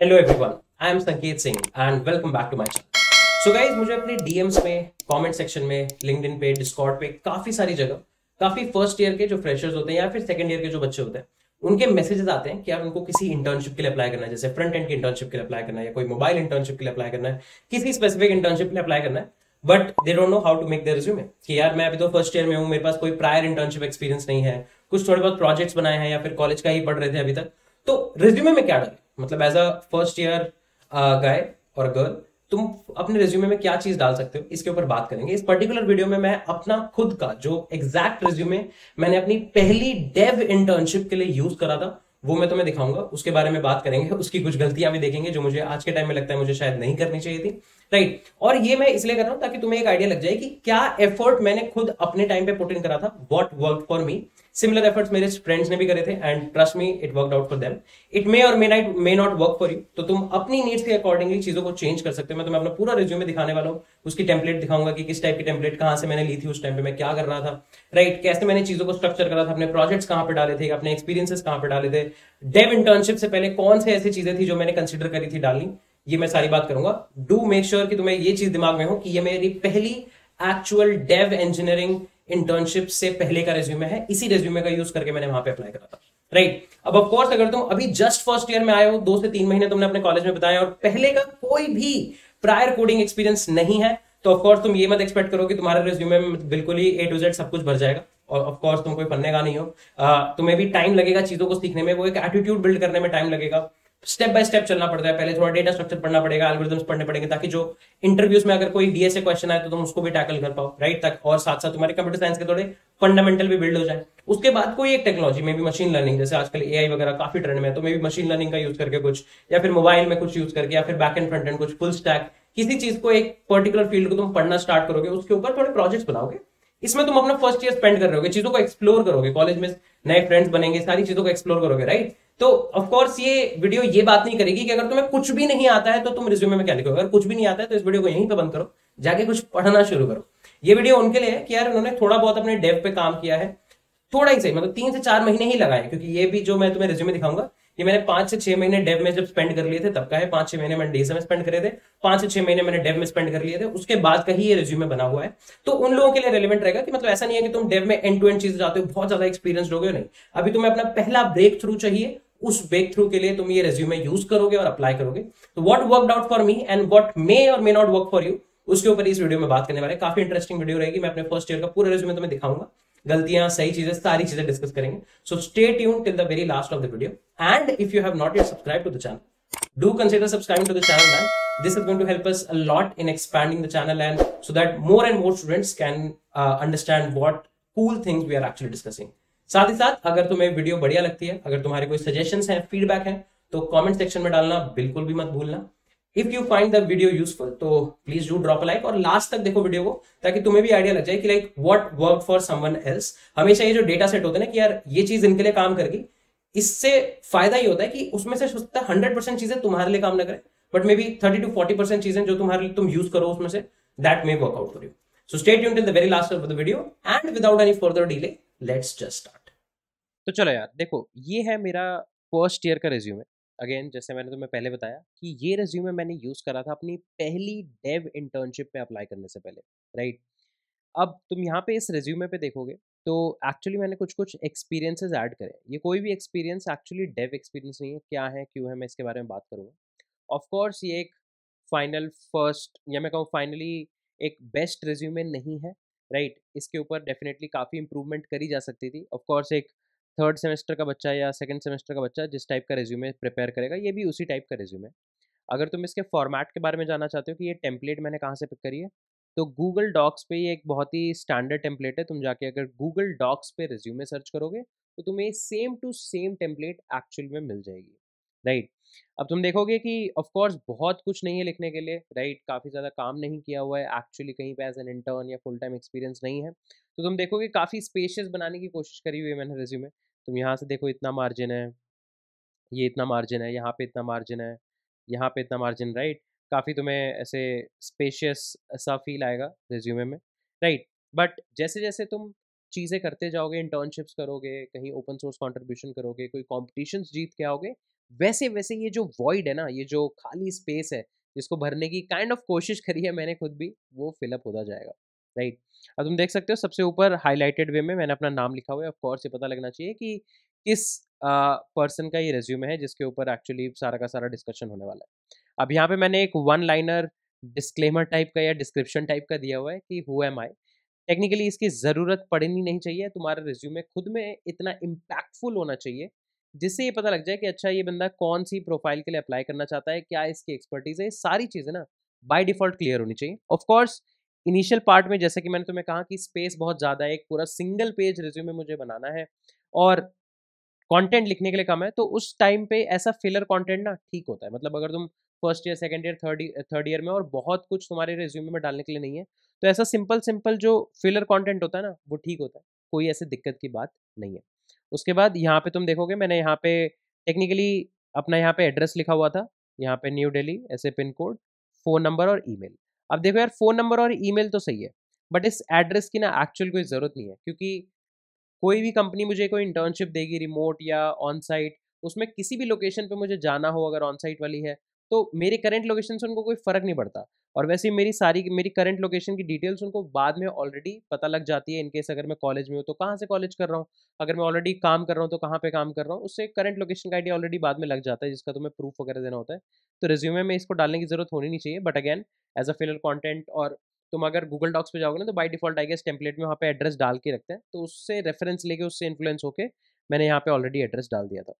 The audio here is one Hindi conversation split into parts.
Hello everyone, I am Sanket Singh and welcome back to my channel. So guys, मुझे अपने डीएम्स में, कमेंट सेक्शन में, लिंक्डइन पे, डिस्कॉर्ड पे काफी सारी जगह काफी फर्स्ट ईयर के जो फ्रेशर्स होते हैं या फिर सेकंड ईयर के जो बच्चे होते हैं उनके मैसेजेस आते हैं कि यार उनको किसी इंटर्नशिप के लिए अप्लाई करना है, जैसे फ्रंट एंड की इंटर्नशिप के लिए अप्लाई करना है या कोई मोबाइल इंटर्नशिप के लिए अप्लाई करना है, किसी स्पेसिफिक इंटर्नशिप के लिए अप्लाई करना है। But they don't know how to make their resume कि यार मैं अभी तो फर्स्ट ईयर में हूँ, मेरे पास कोई प्रायर इंटर्नशिप एक्सपीरियंस नहीं है, कुछ थोड़े बहुत प्रोजेक्ट्स बनाए हैं या फिर कॉलेज का ही पढ़ रहे थे अभी तक। तो रिज्यूमे में क्या डालें, मतलब एज अ फर्स्ट ईयर गाय और गर्ल, तुम अपने रिज्यूमे में क्या चीज डाल सकते हो, इसके ऊपर बात करेंगे इस पर्टिकुलर वीडियो में। मैं अपना खुद का जो एग्जैक्ट रिज्यूमे मैंने अपनी पहली डेव इंटर्नशिप के लिए यूज करा था वो मैं तुम्हें दिखाऊंगा, उसके बारे में बात करेंगे, उसकी कुछ गलतियां भी देखेंगे जो मुझे आज के टाइम में लगता है मुझे शायद नहीं करनी चाहिए थी। राइट, और ये मैं इसलिए कर रहा हूं ताकि तुम्हें एक आइडिया लग जाए कि क्या एफर्ट मैंने खुद अपने टाइम पे पुट इन करा था, what work for me. Similar efforts मेरे फ्रेंड्स ने भी करे थे and trust me, it worked out for them. It may or may not work for you, तो तुम अपनी नीड्स के अकॉर्डिंगली चीजों को चेंज कर सकते हो। मैं तुम्हें अपना पूरा रिज्यूमे दिखाने वाला हूँ, उसकी टेम्पलेट दिखाऊंगा कि किस टाइप की टेम्पलेट कहां से मैंने ली थी, उस टाइम पे मैं क्या कर रहा था, राइट, कैसे मैंने चीजों को स्ट्रक्चर करा था, अपने प्रोजेक्ट्स कहां पे डाले थे, अपने एक्सपीरियंसेस कहां पे डाले थे, डेव इंटर्नशिप से पहले कौन से ऐसी चीजें थी जो मैंने कंसिडर करी थी डालनी। ये मैं सारी बात करूंगा। डू मेक श्योर कि तुम्हें ये चीज दिमाग में हो कि ये मेरी पहली एक्चुअल डेव इंजीनियरिंग इंटर्नशिप से पहले का रेज्यूमे है, इसी रेज्यूमे का यूज करके मैंने वहां पे अप्लाई करा था। राइट, अब ऑफ कोर्स अगर तुम अभी जस्ट फर्स्ट ईयर में आए हो, 2 से 3 महीने तुमने अपने कॉलेज में बताया और पहले का कोई भी प्रायर कोडिंग एक्सपीरियंस नहीं है, तो ऑफ कोर्स तुम ये मत एक्सपेक्ट करो कि तुम्हारे रेज्यूमे में बिल्कुल ही ए टू जेड सब कुछ भर जाएगा। और ऑफ कोर्स तुम कोई पढ़ने का नहीं हो, तुम्हें भी टाइम लगेगा चीजों को सीखने में, वो एक एटीट्यूड बिल्ड करने में टाइम लगेगा। स्टेप बाय स्टेप चलना पड़ता है, पहले थोड़ा डेटा स्ट्रक्चर पढ़ना पड़ेगा, एल्गोरिथम्स पढ़ने पड़ेंगे, ताकि जो इंटरव्यूज में अगर कोई डीएसए क्वेश्चन आए तो तुम उसको भी टैकल कर पाओ, राइट तक। और साथ साथ तुम्हारे कंप्यूटर साइंस के थोड़े फंडामेंटल भी बिल्ड हो जाए। उसके बाद कोई एक टेक्नोलॉजी में भी, मशीन लर्निंग, जैसे आजकल एआई वगैरह काफी ट्रेंड में है, तो मे भी मशीन लर्निंग का यूज करके कुछ, या फिर मोबाइल में कुछ यूज करके, या फिर बैक एंड फ्रंट एंड कुछ फुल स्टैक, किसी चीज को एक पर्टिकुलर फील्ड को तुम पढ़ना स्टार्ट करोगे, उसके ऊपर थोड़े प्रोजेक्ट्स बनाओगे। इसमें तुम अपना फर्स्ट ईयर स्पेंड कर रहे हो, चीजों को एक्सप्लोर करोगे, कॉलेज में नए फ्रेंड्स बनेंगे, सारी चीजों को एक्सप्लोर करोगे, राइट। तो ऑफ कोर्स ये वीडियो ये बात नहीं करेगी कि अगर तुम्हें कुछ भी नहीं आता है तो तुम रिज्यूमे में क्या लिखोगे। अगर कुछ भी नहीं आता है तो इस वीडियो को यहीं पे बंद करो, जाके कुछ पढ़ना शुरू करो। ये वीडियो उनके लिए है कि यार उन्होंने थोड़ा बहुत अपने डेव पे काम किया है, थोड़ा ही सही, मतलब 3 से 4 महीने ही लगाए, क्योंकि ये भी जो मैं तुम्हें रिज्यूमे दिखाऊंगा ये मैंने 5 से 6 महीने डेव में जब स्पेंड कर लिए थे तब का है। 5 6 महीने मैंने डीएसए में स्पेंड करे थे, 5 से 6 महीने मैंने डेव में स्पेंड कर लिए थे, उसके बाद का ही ये रिज्यूमे बना हुआ है। तो उन लोगों के लिए रेलिवेंट रहेगा कि मतलब ऐसा नहीं है कि तुम डेव में एंड टू एंड चीजें जाते हो, बहुत ज्यादा एक्सपीरियंस हो गए, नहीं, अभी तुम्हें अपना पहला ब्रेक थ्रू चाहिए, उस ब्रेक थ्रू के लिए तुम ये रेज्यूमे यूज करोगे और अप्लाई करोगे। तो what worked out for me and what may or may not work for you, उसके ऊपर इस वीडियो में बात करने वाले। काफी इंटरेस्टिंग वीडियो रहेगी, मैं अपने फर्स्ट ईयर का पूरा रेज्यूमे तुम्हें दिखाऊंगा, गलतियां, सही चीजें, सारी चीजें डिस्कस करेंगे। So stay tuned till the very last of the video, and if you have not yet subscribe to the channel, do consider subscribing to the channel, man. This is going to help us a lot in expanding the channel, and so that more and more students can understand what cool things we are actually discussing. साथ ही साथ अगर तुम्हें वीडियो बढ़िया लगती है, अगर तुम्हारे कोई सजेशंस हैं, फीडबैक है, तो कमेंट सेक्शन में डालना बिल्कुल भी मत भूलना। If you find the video useful तो please do drop a like, और लास्ट तक देखो वीडियो को, ताकि तुम्हें भी आइडिया लग जाए कि like what work for someone else. हमेशा ये जो डेटा सेट होते हैं ना कि यार ये चीज इनके लिए काम करेगी, इससे फायदा ये होता है कि उसमें से 100% चीजें तुम्हारे लिए काम ना करें, बट मे बी 30 to 40% चीजें जो तुम्हारे लिए तुम यूज करो उसमें से, that may work out for you. So stay tuned till the very last of the video, and without any further delay let's just start. तो चलो यार देखो, ये है मेरा फर्स्ट ईयर का रिज्यूमे। अगेन, जैसे मैंने तुम्हें पहले बताया कि ये रिज्यूमे मैंने यूज करा था अपनी पहली डेव इंटर्नशिप में अप्लाई करने से पहले, राइट। अब तुम यहाँ पे इस रिज्यूमे पे देखोगे तो एक्चुअली मैंने कुछ कुछ एक्सपीरियंसेस ऐड करे। ये कोई भी एक्सपीरियंस एक्चुअली डेव एक्सपीरियंस नहीं है, क्या है क्यों है मैं इसके बारे में बात करूँगा। ऑफ कोर्स ये एक फाइनल फर्स्ट, या मैं कहूँ फाइनली एक बेस्ट रिज्यूमे नहीं है, राइट। इसके ऊपर डेफिनेटली काफ़ी इंप्रूवमेंट करी जा सकती थी। ऑफ कोर्स एक थर्ड सेमेस्टर का बच्चा या सेकंड सेमेस्टर का बच्चा जिस टाइप का रिज्यूमे प्रिपेयर करेगा, ये भी उसी टाइप का रिज्यूमे। अगर तुम इसके फॉर्मेट के बारे में जानना चाहते हो कि ये टेम्पलेट मैंने कहाँ से पिक करी है, तो गूगल डॉक्स पे ये एक बहुत ही स्टैंडर्ड टेम्पलेट है। तुम जाके अगर गूगल डॉक्स पे रिज्यूमे सर्च करोगे तो तुम्हें same to same template actual में मिल जाएगी, राइट। अब तुम देखोगे कि ऑफ कोर्स बहुत कुछ नहीं है लिखने के लिए, राइट, काफ़ी ज़्यादा काम नहीं किया हुआ है एक्चुअली कहीं पे एज एन इंटर्न या फुल टाइम एक्सपीरियंस नहीं है। तो तुम देखोगे काफ़ी स्पेशियस बनाने की कोशिश करी हुई है मैंने रिज्यूमे। तुम यहाँ से देखो, इतना मार्जिन है, ये इतना मार्जिन है, यहाँ पे इतना मार्जिन है, यहाँ पे इतना मार्जिन, राइट। काफ़ी तुम्हें ऐसे स्पेशियस सा फील आएगा रिज्यूमे में, राइट। बट जैसे जैसे तुम चीज़ें करते जाओगे, इंटर्नशिप्स करोगे, कहीं ओपन सोर्स कंट्रीब्यूशन करोगे, कोई कॉम्पिटिशन्स जीत के आओगे, वैसे वैसे ये जो वॉइड है ना, ये जो खाली स्पेस है जिसको भरने की काइंड ऑफ कोशिश करी है मैंने खुद भी, वो फिलअप होता जाएगा, राइट। अब तुम देख सकते हो सबसे ऊपर हाईलाइटेड वे में मैंने अपना नाम लिखा हुआ है। ऑफ कोर्स ये पता लगना चाहिए कि किस पर्सन का ये रिज्यूमे है जिसके ऊपर एक्चुअली सारा का सारा डिस्कशन होने वाला है। अब यहाँ पे मैंने एक वन लाइनर डिस्क्लेमर टाइप का या डिस्क्रिप्शन टाइप का दिया हुआ है कि हु एम आई। टेक्निकली इसकी ज़रूरत पड़नी नहीं चाहिए, तुम्हारा रिज्यूमे खुद में इतना इम्पैक्टफुल होना चाहिए जिससे ये पता लग जाए कि अच्छा ये बंदा कौन सी प्रोफाइल के लिए अप्लाई करना चाहता है, क्या इसकी एक्सपर्टीज है। ये सारी चीज़ें ना बाय डिफ़ॉल्ट क्लियर होनी चाहिए। ऑफ कोर्स इनिशियल पार्ट में जैसे कि मैंने तुम्हें कहा कि स्पेस बहुत ज़्यादा है, एक पूरा सिंगल पेज रिज्यूमे मुझे बनाना है और कंटेंट लिखने के लिए कम है, तो उस टाइम पे ऐसा फिलर कंटेंट ना ठीक होता है। मतलब अगर तुम first year, second year, third year में और बहुत कुछ तुम्हारे रिज्यूमे में डालने के लिए नहीं है, तो ऐसा सिंपल सिंपल जो फिलर कंटेंट होता है ना, वो ठीक होता है। कोई ऐसे दिक्कत की बात नहीं है। उसके बाद यहाँ पे तुम देखोगे मैंने यहाँ पे टेक्निकली अपना यहाँ पे एड्रेस लिखा हुआ था, यहाँ पे न्यू दिल्ली ऐसे पिन कोड, फ़ोन नंबर और ईमेल। अब देखो यार, फ़ोन नंबर और ईमेल तो सही है, बट इस एड्रेस की ना एक्चुअल कोई ज़रूरत नहीं है, क्योंकि कोई भी कंपनी मुझे कोई इंटर्नशिप देगी रिमोट या ऑन साइट, उसमें किसी भी लोकेशन पे मुझे जाना हो अगर ऑन साइट वाली है, तो मेरे करंट लोकेशन से उनको कोई फ़र्क नहीं पड़ता। और वैसे ही मेरी करंट लोकेशन की डिटेल्स उनको बाद में ऑलरेडी पता लग जाती है। इन केस अगर मैं कॉलेज में हूँ तो कहाँ से कॉलेज कर रहा हूँ, अगर मैं ऑलरेडी काम कर रहा हूँ तो कहाँ पे काम कर रहा हूँ, उससे करंट लोकेशन का आइडिया ऑलरेडी बाद में लग जाता है, जिसका तुम्हें प्रूफ वगैरह देना होता है। तो रिज्यूमे में इसको डालने की ज़रूरत होनी नहीं चाहिए, but again as a filler content. और तुम अगर गूगल डॉक्स पे जाओगे ना, तो by default I guess template में वहाँ पे एड्रेस डाल के रखते हैं, तो उससे रेफरेंस लेके उससे इन्फ्लुएंस होके मैंने यहाँ पे ऑलरेडी एड्रेस डाल दिया था।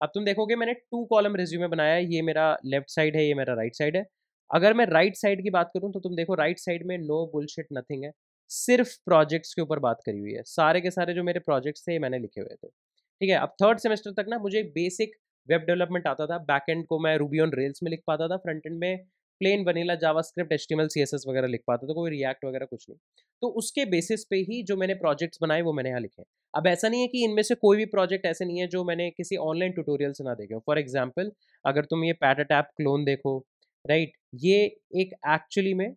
अब तुम देखोगे मैंने 2 कॉलम रिज्यूमे बनाया है, ये मेरा लेफ्ट साइड है, ये मेरा राइट साइड है। अगर मैं राइट साइड की बात करूँ तो तुम देखो राइट साइड में नो बुलशिट नथिंग है, सिर्फ प्रोजेक्ट्स के ऊपर बात करी हुई है। सारे के सारे जो मेरे प्रोजेक्ट्स थे ये मैंने लिखे हुए थे, ठीक है। अब थर्ड सेमेस्टर तक ना मुझे बेसिक वेब डेवलपमेंट आता था। बैक एंड को मैं रूबी ऑन रेल्स में लिख पाता था, फ्रंट एंड में plane vanilla JavaScript HTML CSS वगैरह लिख पाता था, कोई रिएक्ट वगैरह कुछ नहीं। तो उसके बेसिस पे ही जो मैंने प्रोजेक्ट्स बनाए वो मैंने यहाँ लिखे हैं। अब ऐसा नहीं है कि इनमें से कोई भी प्रोजेक्ट ऐसे नहीं है जो मैंने किसी ऑनलाइन ट्यूटोरियल से ना देखे हो। फॉर एग्जांपल अगर तुम ये पैट ऐप क्लोन देखो, राइट, ये एक एक्चुअली में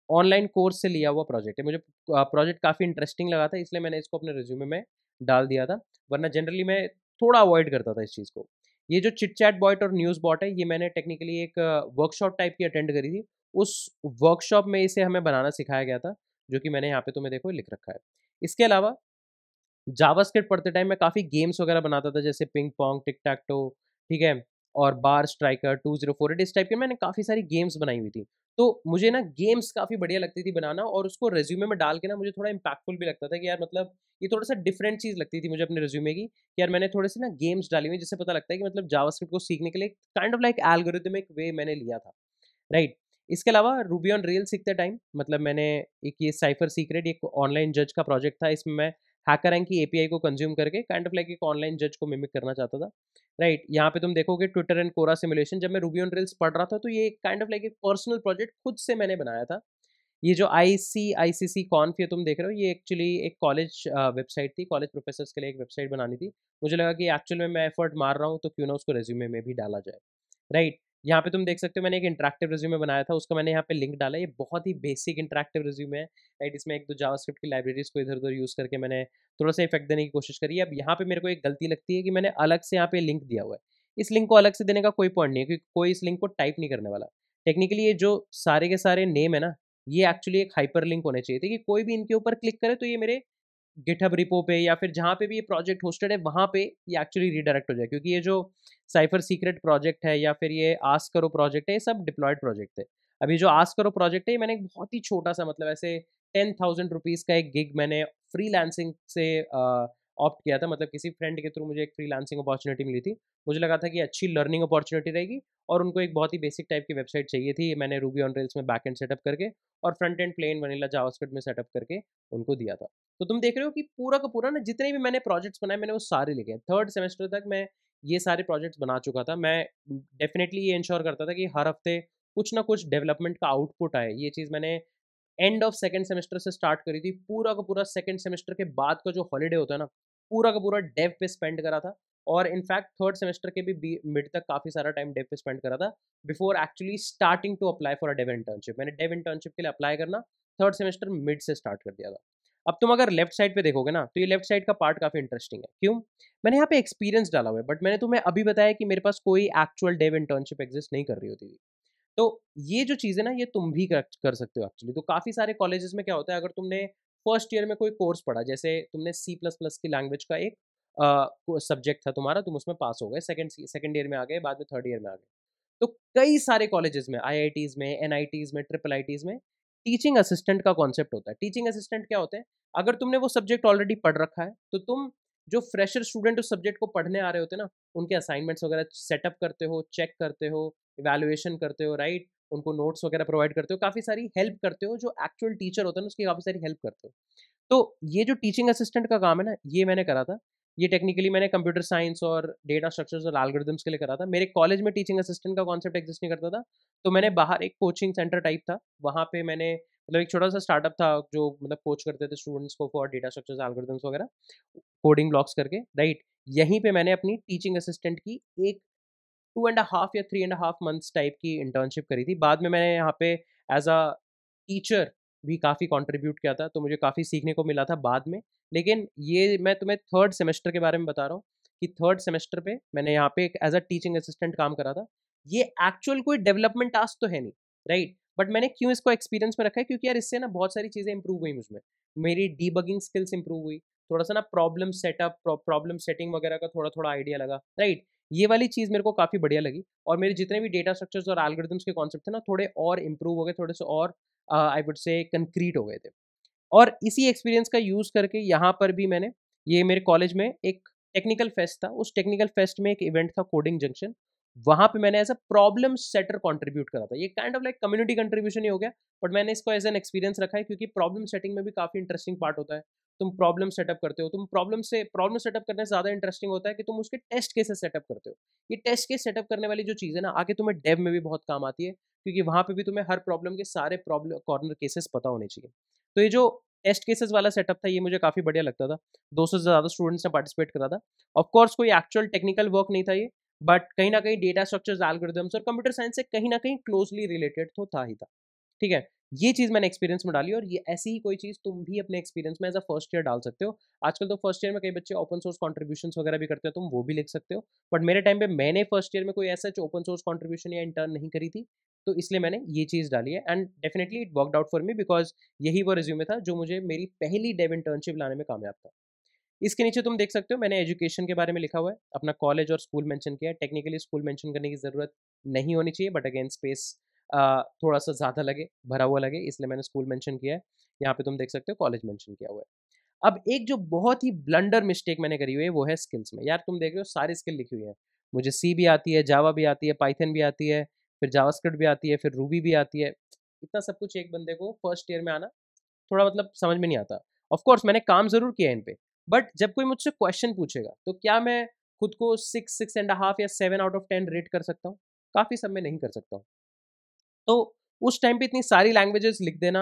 ऑनलाइन कोर्स से लिया हुआ प्रोजेक्ट है। मुझे प्रोजेक्ट काफ़ी इंटरेस्टिंग लगा था, इसलिए मैंने इसको अपने रिज्यूमे में डाल दिया था, वरना जनरली मैं थोड़ा अवॉइड करता था इस चीज़ को। ये जो चिट चैट बॉट और न्यूज़ बॉट है, ये मैंने टेक्निकली एक वर्कशॉप टाइप की अटेंड करी थी। उस वर्कशॉप में इसे हमें बनाना सिखाया गया था, जो कि मैंने यहाँ पे तुम्हें देखो लिख रखा है। इसके अलावा जावास्क्रिप्ट पढ़ते टाइम मैं काफ़ी गेम्स वगैरह बनाता था, जैसे ping pong, tick tech to, ठीक है? और बार स्ट्राइकर, 2048 इस टाइप के मैंने काफ़ी सारी गेम्स बनाई हुई थी। तो मुझे ना गेम्स काफ़ी बढ़िया लगती थी बनाना, और उसको रिज़्यूमे में डाल के ना मुझे थोड़ा इम्पैक्टफुल भी लगता था कि यार मतलब ये थोड़ा-सा डिफरेंट चीज़ लगती थी मुझे अपने रिज़्यूमे की, कि यार मैंने थोड़े-से ना गेम्स डाली हुई हैं, जिससे पता लगता है कि मतलब जावास्क्रिप्ट को सीखने के लिए काइंड ऑफ लाइक एल्गोरिथमिक वे मैंने लिया था। राइट। इसके अलावा रूबी ऑन रेल्स सीखते टाइम मतलब मैंने एक ये साइफर सीक्रेट एक ऑनलाइन जज का प्रोजेक्ट था। इसमें मैं हैकररैंक की एपीआई को कंज्यूम करके काइंड ऑफ लाइक एक ऑनलाइन जज को मिमिक करना चाहता था। राइट, यहाँ पे तुम देखोगे ट्विटर एंड कोरा सिमुलेशन। जब मैं रूबी ऑन रेल्स पढ़ रहा था तो ये काइंड ऑफ लाइक एक पर्सनल प्रोजेक्ट खुद से मैंने बनाया था। ये जो आईसीआईसीसी कॉन्फ ये तुम देख रहे हो, ये एक्चुअली एक कॉलेज वेबसाइट थी। कॉलेज प्रोफेसर्स के लिए एक वेबसाइट बनानी थी। मुझे लगा कि एक्चुअल में मैं एफर्ट मार रहा हूँ तो क्यों ना उसको रेज्यूमे में भी डाला जाए। राइट, यहाँ पे तुम देख सकते हो मैंने एक इंटरैक्टिव रिज्यूमे बनाया था, उसका मैंने यहाँ पे लिंक डाला है। ये बहुत ही बेसिक इंटरैक्टिव रिज्यूमे है। राइट, इसमें एक दो जावास्क्रिप्ट की लाइब्रेरीज को इधर उधर यूज़ करके मैंने थोड़ा सा इफेक्ट देने की कोशिश करी है। अब यहाँ पे मेरे को एक गलती लगती है कि मैंने अलग से यहाँ पे लिंक दिया हुआ है। इस लिंक को अलग से देने का कोई पॉइंट नहीं है, क्योंकि कोई इस लिंक को टाइप नहीं करने वाला। टेक्निकली ये जो सारे के सारे नेम है ना, ये एक्चुअली एक हाइपर लिंक होने चाहिए थे कि कोई भी इनके ऊपर क्लिक करे तो ये मेरे गिटहब रिपो पे या फिर जहाँ पे भी ये प्रोजेक्ट होस्टेड है वहाँ पे ये एक्चुअली रीडायरेक्ट हो जाए। क्योंकि ये जो साइफर सीक्रेट प्रोजेक्ट है या फिर ये आस्क करो प्रोजेक्ट है, ये सब डिप्लॉयड प्रोजेक्ट है। अभी जो आस्क करो प्रोजेक्ट है, ये मैंने एक बहुत ही छोटा सा मतलब ऐसे 10,000 रुपीज़ का एक गिग मैंने फ्रीलांसिंग से ऑप्ट किया था। मतलब किसी फ्रेंड के थ्रू मुझे एक फ्रीलांसिंग अपॉर्चुनिटी मिली थी। मुझे लगा था कि अच्छी लर्निंग अपॉर्चुनिटी रहेगी, और उनको एक बहुत ही बेसिक टाइप की वेबसाइट चाहिए थी। मैंने रूबी ऑन रेल्स में बैकएंड सेटअप करके और front end plane vanilla JavaScript में सेटअप करके उनको दिया था। तो तुम देख रहे हो कि पूरा का पूरा ना जितने भी मैंने प्रोजेक्ट्स बनाए मैंने वो सारे लिखे हैं। थर्ड सेमेस्टर तक मैं ये सारे प्रोजेक्ट्स बना चुका था। मैं डेफिनेटली ये इंश्योर करता था कि हर हफ्ते कुछ ना कुछ डेवलपमेंट का आउटपुट आए। ये चीज़ मैंने एंड ऑफ सेकंड सेमेस्टर से स्टार्ट करी थी। पूरा का पूरा सेकंड सेमेस्टर के बाद का जो हॉलीडे होता है ना, पूरा का पूरा डेव पे स्पेंड करा था। और इनफैक्ट थर्ड सेमेस्टर के भी मिड तक काफ़ी सारा टाइम डेव पे स्पेंड करा था, before actually starting to apply for a dev internship. मैंने डेव इंटर्नशिप के लिए अप्लाई करना थर्ड सेमेस्टर मिड से स्टार्ट कर दिया था। अब तुम अगर लेफ्ट साइड पे देखोगे ना, तो ये लेफ्ट साइड का पार्ट काफी इंटरेस्टिंग है। क्यों? मैंने यहाँ पे एक्सपीरियंस डाला हुआ है, बट मैंने तुम्हें अभी बताया कि मेरे पास कोई एक्चुअल डेव इंटर्नशिप एग्जिस्ट नहीं कर रही होती थी। तो ये जो चीज़ है ना, ये तुम भी कर सकते हो एक्चुअली। तो काफ़ी सारे कॉलेजेस में क्या होता है, अगर तुमने फर्स्ट ईयर में कोई कोर्स पढ़ा, जैसे तुमने सी प्लस प्लस की लैंग्वेज का एक सब्जेक्ट था तुम्हारा, तुम उसमें पास हो गए, सेकंड ईयर में आ गए, बाद में थर्ड ईयर में आ गए। तो कई सारे कॉलेजेस में, आईआईटीज़ में, एनआईटीज़ में, ट्रिपल आईटीज़ में टीचिंग असिस्टेंट का कॉन्सेप्ट होता है। टीचिंग असिस्टेंट क्या होते हैं? अगर तुमने वो सब्जेक्ट ऑलरेडी पढ़ रखा है, तो तुम जो फ्रेशर स्टूडेंट उस सब्जेक्ट को पढ़ने आ रहे होते हैं ना, उनके असाइनमेंट्स वगैरह सेटअप करते हो, चेक करते हो, इवैल्यूएशन करते हो, राइट? उनको नोट्स वगैरह प्रोवाइड करते हो, काफ़ी सारी हेल्प करते हो, जो एक्चुअल टीचर होता है ना, उसकी काफ़ी सारी हेल्प करते हो। तो ये जो टीचिंग असिस्टेंट का काम है ना, ये मैंने करा था। ये टेक्निकली मैंने कंप्यूटर साइंस और डेटा स्ट्रक्चर्स और एल्गोरिदम्स के लिए करा था। मेरे कॉलेज में टीचिंग असिस्टेंट का कॉन्सेप्ट एक्जिस्ट नहीं करता था, तो मैंने बाहर एक कोचिंग सेंटर टाइप था, वहाँ पे मैंने मतलब एक छोटा-सा स्टार्टअप था, जो मतलब कोच करते थे स्टूडेंट्स को फॉर डेटा स्ट्रक्चर्स, एल्गोरिदम्स वगैरह, कोडिंग ब्लॉक्स करके, राइट? यहीं पे मैंने अपनी टीचिंग असिस्टेंट की एक 2 एंड अ हाफ या 3 and a half months type की इंटर्नशिप करी थी। बाद में मैंने यहाँ पे एज़ अ टीचर भी काफ़ी कंट्रीब्यूट किया था, तो मुझे काफ़ी सीखने को मिला था बाद में। लेकिन ये मैं तुम्हें थर्ड सेमेस्टर के बारे में बता रहा हूँ कि थर्ड सेमेस्टर पे मैंने यहाँ पे एक एज़ अ टीचिंग असिस्टेंट काम करा था। ये एक्चुअल कोई डेवलपमेंट टास्क तो है नहीं, राइट? बट मैंने क्यों इसको एक्सपीरियंस में रखा है, क्योंकि यार इससे ना बहुत सारी चीज़ें इंप्रूव हुई मुझमें। मेरी डीबगिंग स्किल्स इंप्रूव हुई, थोड़ा-सा ना प्रॉब्लम सेटअप, प्रॉब्लम सेटिंग वगैरह का थोड़ा-थोड़ा आइडिया लगा, राइट? ये वाली चीज़ मेरे को काफ़ी बढ़िया लगी, और मेरे जितने भी डेटा स्ट्रक्चर्स और एल्गोरिदम्स के कॉन्सेप्ट थे ना, थोड़े और इम्प्रूव हो गए, थोड़े से और आई वुड से कंक्रीट हो गए थे। और इसी एक्सपीरियंस का यूज़ करके यहाँ पर भी मैंने, ये मेरे कॉलेज में एक टेक्निकल फेस्ट था, उस टेक्निकल फेस्ट में एक इवेंट था कोडिंग जंक्शन, वहाँ पे मैंने as a problem setter contribute करा था। ये kind of like community contribution ही हो गया, बट मैंने इसको एज़ एन एक्सपीरियंस रखा है, क्योंकि प्रॉब्लम सेटिंग में भी काफ़ी इंटरेस्टिंग पार्ट होता है। तुम प्रॉब्लम सेटअप करते हो, तुम प्रॉब्लम सेटअप करने से ज़्यादा इंटरेस्टिंग होता है कि तुम उसके टेस्ट केसेस सेटअप करते हो। ये टेस्ट केस सेटअप करने वाली जो चीज़ है ना, आगे तुम्हें डेव में भी बहुत काम आती है, क्योंकि वहाँ पे भी तुम्हें हर प्रॉब्लम के सारे प्रॉब्लम कॉर्नर केसेस पता होने चाहिए। तो ये जो टेस्ट केसेस वाला सेटअप था, ये मुझे काफ़ी बढ़िया लगता था। 200 से ज़्यादा स्टूडेंट्स ने पार्टिसिपेट करा था। ऑफ कोर्स कोई एक्चुअल टेक्निकल वर्क नहीं था ये, बट कहीं न कहीं डेटा स्ट्रक्चर्स, एल्गोरिदम्स और कंप्यूटर साइंस से कहीं न कहीं क्लोज़ली रिलेटेड तो था ही था। ठीक है? ये चीज़ मैंने एक्सपीरियंस में डाली, और ये ऐसी ही कोई चीज़ तुम भी अपने एक्सपीरियंस में एज़ अ फर्स्ट ईयर डाल सकते हो। आजकल तो फर्स्ट ईयर में कई बच्चे ओपन सोर्स कंट्रीब्यूशंस वगैरह भी करते हैं, तुम वो भी लिख सकते हो। बट मेरे टाइम पे मैंने फर्स्ट ईयर में कोई ऐसा ओपन सोर्स कंट्रीब्यूशन या इंटर्न नहीं करी थी, तो इसलिए मैंने ये चीज़ डाली है, and definitely it worked out for me, because यही वो रिज़्यूमे था जो मुझे मेरी पहली डेव इंटर्नशिप लाने में कामयाब था। इसके नीचे तुम देख सकते हो, मैंने एजुकेशन के बारे में लिखा हुआ है, अपना कॉलेज और स्कूल मेंशन किया है। टेक्निकली स्कूल मेंशन करने की ज़रूरत नहीं होनी चाहिए, बट अगेन स्पेस थोड़ा-सा ज़्यादा लगे, भरा हुआ लगे, इसलिए मैंने स्कूल मेंशन किया है। यहाँ पे तुम देख सकते हो कॉलेज मेंशन किया हुआ है। अब एक जो बहुत ही ब्लंडर मिस्टेक मैंने करी हुई है, वो है स्किल्स में। यार तुम देख रहे हो सारी स्किल लिखी हुई है। मुझे सी भी आती है, जावा भी आती है, पाइथन भी आती है, फिर जावास्क्रिप्ट भी आती है, फिर रूबी भी आती है। इतना सब कुछ एक बंदे को फर्स्ट ईयर में आना थोड़ा मतलब समझ में नहीं आता। ऑफ कोर्स मैंने काम ज़रूर किया है इन पे, बट जब कोई मुझसे क्वेश्चन पूछेगा, तो क्या मैं खुद को 6, 6 एंड अ हाफ या 7 आउट ऑफ 10 रेट कर सकता हूँ? काफ़ी सब में नहीं कर सकता हूँ। तो उस टाइम पे इतनी सारी लैंग्वेजेज़ लिख देना,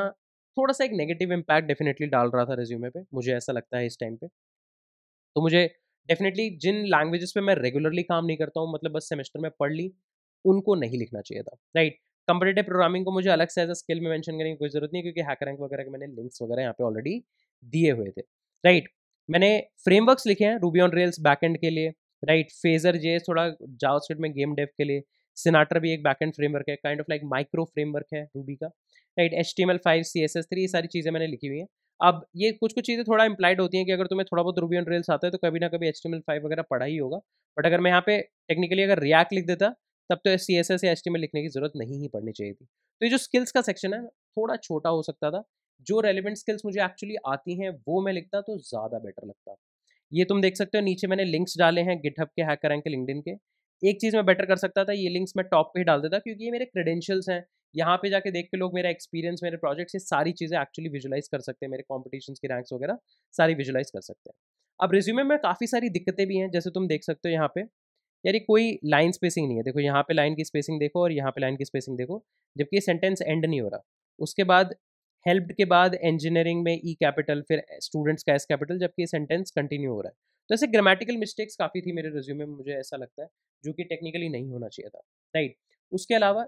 थोड़ा-सा एक नेगेटिव इम्पैक्ट डेफिनिटली डाल रहा था रिज़्यूमे पे, मुझे ऐसा लगता है इस टाइम पे। तो मुझे डेफिनिटली जिन लैंग्वेजेस पे मैं रेगुलरली काम नहीं करता हूँ, मतलब बस सेमेस्टर में पढ़ ली, उनको नहीं लिखना चाहिए था, राइट? कंपैटिटिव प्रोग्रामिंग को मुझे अलग से एज़ अ स्किल में मेंशन करने की कोई ज़रूरत नहीं है, क्योंकि हैकर रैंक वगैरह के मैंने लिंक्स वगैरह यहाँ पे ऑलरेडी दिए हुए थे, राइट? मैंने फ्रेमवर्क्स लिखे हैं रूबी ऑन रेल्स बैकएंड के लिए, राइट? फेज़र जेएस थोड़ा जावास्क्रिप्ट में गेम डेव के लिए, सिनाट्रा भी एक बैकएंड फ्रेमवर्क है, kind of like micro framework है रूबी का, राइट? एचटीएमएल5, सीएसएस3, ये सारी चीज़ें मैंने लिखी हुई हैं। अब ये कुछ-कुछ चीज़ें थोड़ा इम्प्लाइड होती हैं कि अगर तुम्हें थोड़ा बहुत रूबी ऑन रेल्स आता है, तो कभी ना कभी एचटीएमएल5 वगैरह पढ़ा ही होगा। बट अगर मैं यहाँ पे टेक्निकली अगर रिएक्ट लिख देता, तब तो सीएसएस या एचटीएमएल लिखने की ज़रूरत नहीं ही पड़नी चाहिए थी। तो ये जो स्किल्स का सेक्शन है, थोड़ा छोटा हो सकता था। जो रेलेवेंट स्किल्स मुझे एक्चुअली आती हैं, वो मैं लिखता तो ज़्यादा बेटर लगता। ये तुम देख सकते हो, नीचे मैंने लिंक्स डाले हैं गिटहब के, हैकररैंक के, लिंक्डइन के। एक चीज़ मैं बेटर कर सकता था, ये लिंक्स मैं टॉप पे ही डाल देता, क्योंकि ये मेरे क्रेडेंशियल्स हैं। यहाँ पे जाके देख के लोग मेरा एक्सपीरियंस, मेरे प्रोजेक्ट्स, ये सारी चीज़ें एक्चुअली विजुअलाइज़ कर सकते हैं, मेरे कॉम्पिटिशन्स की रैंक्स वगैरह सारी विजुअलाइज़ कर सकते हैं। अब रिज़्यूमे में काफ़ी सारी दिक्कतें भी हैं, जैसे तुम देख सकते हो यहाँ पे, यार ये कोई लाइन स्पेसिंग नहीं है। देखो यहाँ पे लाइन की स्पेसिंग देखो, और यहाँ पे लाइन की स्पेसिंग देखो, जबकि ये सेंटेंस एंड नहीं हो रहा। उसके बाद हेल्प्ड के बाद इंजीनियरिंग में ई कैपिटल, फिर स्टूडेंट्स का एस कैपिटल, जबकि ये सेंटेंस कंटिन्यू हो रहा है। तो ऐसे ग्रामेटिकल मिस्टेक्स काफ़ी थी मेरे रिज्यूमे में, मुझे ऐसा लगता है, जो कि टेक्निकली नहीं होना चाहिए था, राइट? उसके अलावा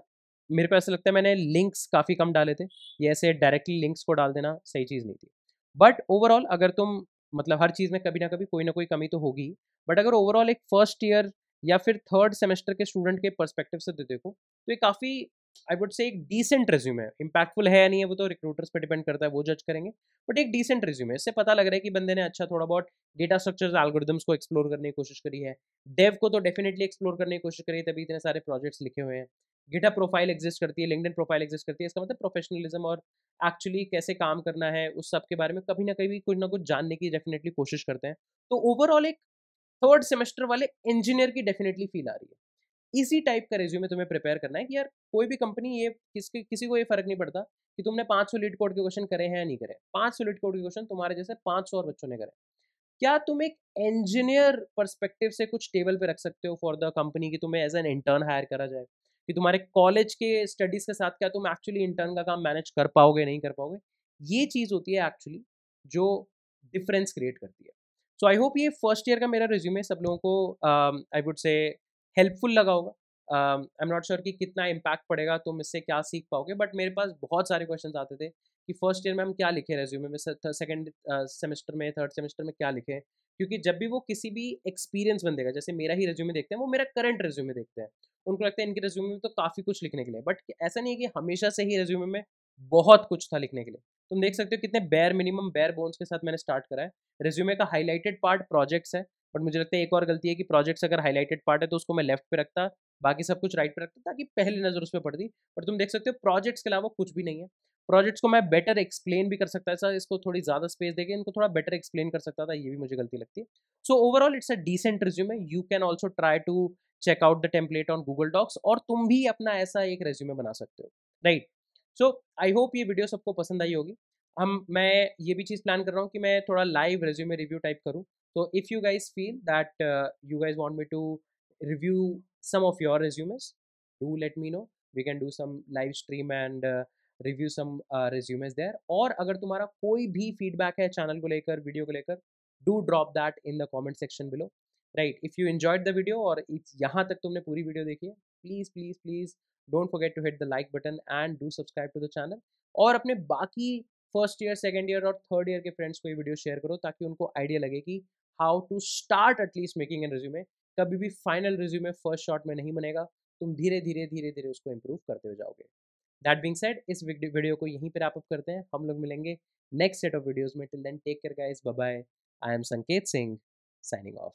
मेरे को ऐसा लगता है मैंने लिंक्स काफ़ी कम डाले थे। ये ऐसे डायरेक्टली लिंक्स को डाल देना सही चीज़ नहीं थी। बट ओवरऑल अगर तुम मतलब हर चीज़ में कभी ना कोई कमी तो होगी, बट अगर ओवरऑल एक फर्स्ट ईयर या फिर थर्ड सेमेस्टर के स्टूडेंट के पर्सपेक्टिव से देखो तो ये काफ़ी आई वुड से एक डिसेंट रिज्यूमे है। इम्पैक्टफुल है या नहीं है वो तो रिक्रूटर्स पे डिपेंड करता है, वो जज करेंगे, बट एक डिसेंट रिज्यूमे है। इससे पता लग रहा है कि बंदे ने अच्छा थोड़ा बहुत डेटा स्ट्रक्चर्स एल्गोरिदम्स को एक्सप्लोर करने की कोशिश करी है, डेव को तो डेफिनेटली एक्सप्लोर करने की कोशिश करी है, तभी इतने सारे प्रोजेक्ट्स लिखे हुए हैं। गिटहब प्रोफाइल एग्जिस्ट करती है, लिंक्डइन प्रोफाइल एग्जिस्ट करती है, इसका मतलब प्रोफेशनलिज्म और एक्चुअली कैसे काम करना है उस सब के बारे में कभी ना कभी कुछ ना कुछ जानने की डेफिनेटली कोशिश करते हैं। तो ओवरऑल एक थर्ड सेमेस्टर वाले इंजीनियर की डेफिनेटली फील आ रही है। इसी टाइप का रिज्यूमे तुम्हें प्रिपेयर करना है कि यार कोई भी कंपनी ये किसी को ये फर्क नहीं पड़ता कि तुमने 500 लीड कोड के क्वेश्चन करे हैं या नहीं करे, 500 लीड कोड के क्वेश्चन तुम्हारे जैसे 500 और बच्चों ने करे। क्या तुम एक इंजीनियर पर्सपेक्टिव से कुछ टेबल पे रख सकते हो फॉर द कंपनी कि तुम्हें एज एन इंटर्न हायर करा जाए, कि तुम्हारे कॉलेज के स्टडीज के साथ क्या तुम एक्चुअली इंटर्न का काम मैनेज कर पाओगे नहीं कर पाओगे। ये चीज़ होती है एक्चुअली जो डिफरेंस क्रिएट करती है। सो आई होप ये फर्स्ट ईयर का मेरा रिज्यूमे सब लोगों को आई वुड से हेल्पफुल लगा होगा। आई एम नॉट श्योर कि कितना इम्पैक्ट पड़ेगा, तुम इससे क्या सीख पाओगे, बट मेरे पास बहुत सारे क्वेश्चन आते थे कि फर्स्ट ईयर में हम क्या लिखे रेज्यूमे में, सेकंड सेमेस्टर में, थर्ड सेमेस्टर में क्या लिखे। क्योंकि जब भी वो किसी भी एक्सपीरियंस बंदे का जैसे मेरा ही रेज्यूमे देखते हैं, वो मेरा करंट रेज्यूमे देखते हैं, उनको लगता है इनके रेज्यूमे में तो काफ़ी कुछ लिखने के लिए, बट ऐसा नहीं है कि हमेशा से ही रेज्यूमे में बहुत कुछ था लिखने के लिए। तुम देख सकते हो कितने बेयर मिनिमम बेयर बोन्स के साथ मैंने स्टार्ट करा है। रेज्यूमे का हाईलाइटेड पार्ट प्रोजेक्ट्स है, बट मुझे लगता है एक और गलती है कि प्रोजेक्ट्स अगर हाईलाइटेड पार्ट है तो उसको मैं लेफ्ट पे रखता, बाकी सब कुछ राइट पे रखता ताकि पहली नज़र उस पर पड़ती। पर तुम देख सकते हो प्रोजेक्ट्स के अलावा कुछ भी नहीं है। प्रोजेक्ट्स को मैं बेटर एक्सप्लेन भी कर सकता था, इसको थोड़ी ज़्यादा स्पेस देके इनको थोड़ा बेटर एक्सप्लेन कर सकता था, ये भी मुझे गलती लगती है। So overall it's a decent resume, you can also try to check out the template on Google Docs और तुम भी अपना ऐसा एक रेज्यूमे बना सकते हो, राइट। सो आई होप ये वीडियो सबको पसंद आई होगी। मैं ये भी चीज़ प्लान कर रहा हूँ कि मैं थोड़ा लाइव रेज्यूमे रिव्यू टाइप करूँ। तो if you guys feel that you guys want me to review some of your resumes, do let me know, we can do some live stream and review some resumes there। और अगर तुम्हारा कोई भी फीडबैक है चैनल को लेकर, वीडियो को लेकर, do drop that in the comment section below, right. If you enjoyed the video और यहाँ तक तुमने पूरी वीडियो देखी है, please please please don't forget to hit the like button and do subscribe to the channel. और अपने बाकी फर्स्ट ईयर, सेकेंड ईयर और थर्ड ईयर के फ्रेंड्स को ये वीडियो शेयर करो ताकि उनको आइडिया लगे कि how to start at least making an resume. कभी भी फाइनल रिज्यूमे फर्स्ट शॉट में नहीं बनेगा, तुम धीरे धीरे धीरे धीरे उसको इंप्रूव करते हुए जाओगे। दैट बीइंग सेड, इस वीडियो को यहीं पर रैप अप करते हैं, हम लोग मिलेंगे नेक्स्ट सेट ऑफ वीडियोस में। Till then take care guys, bye bye. I am Sanket Singh signing off.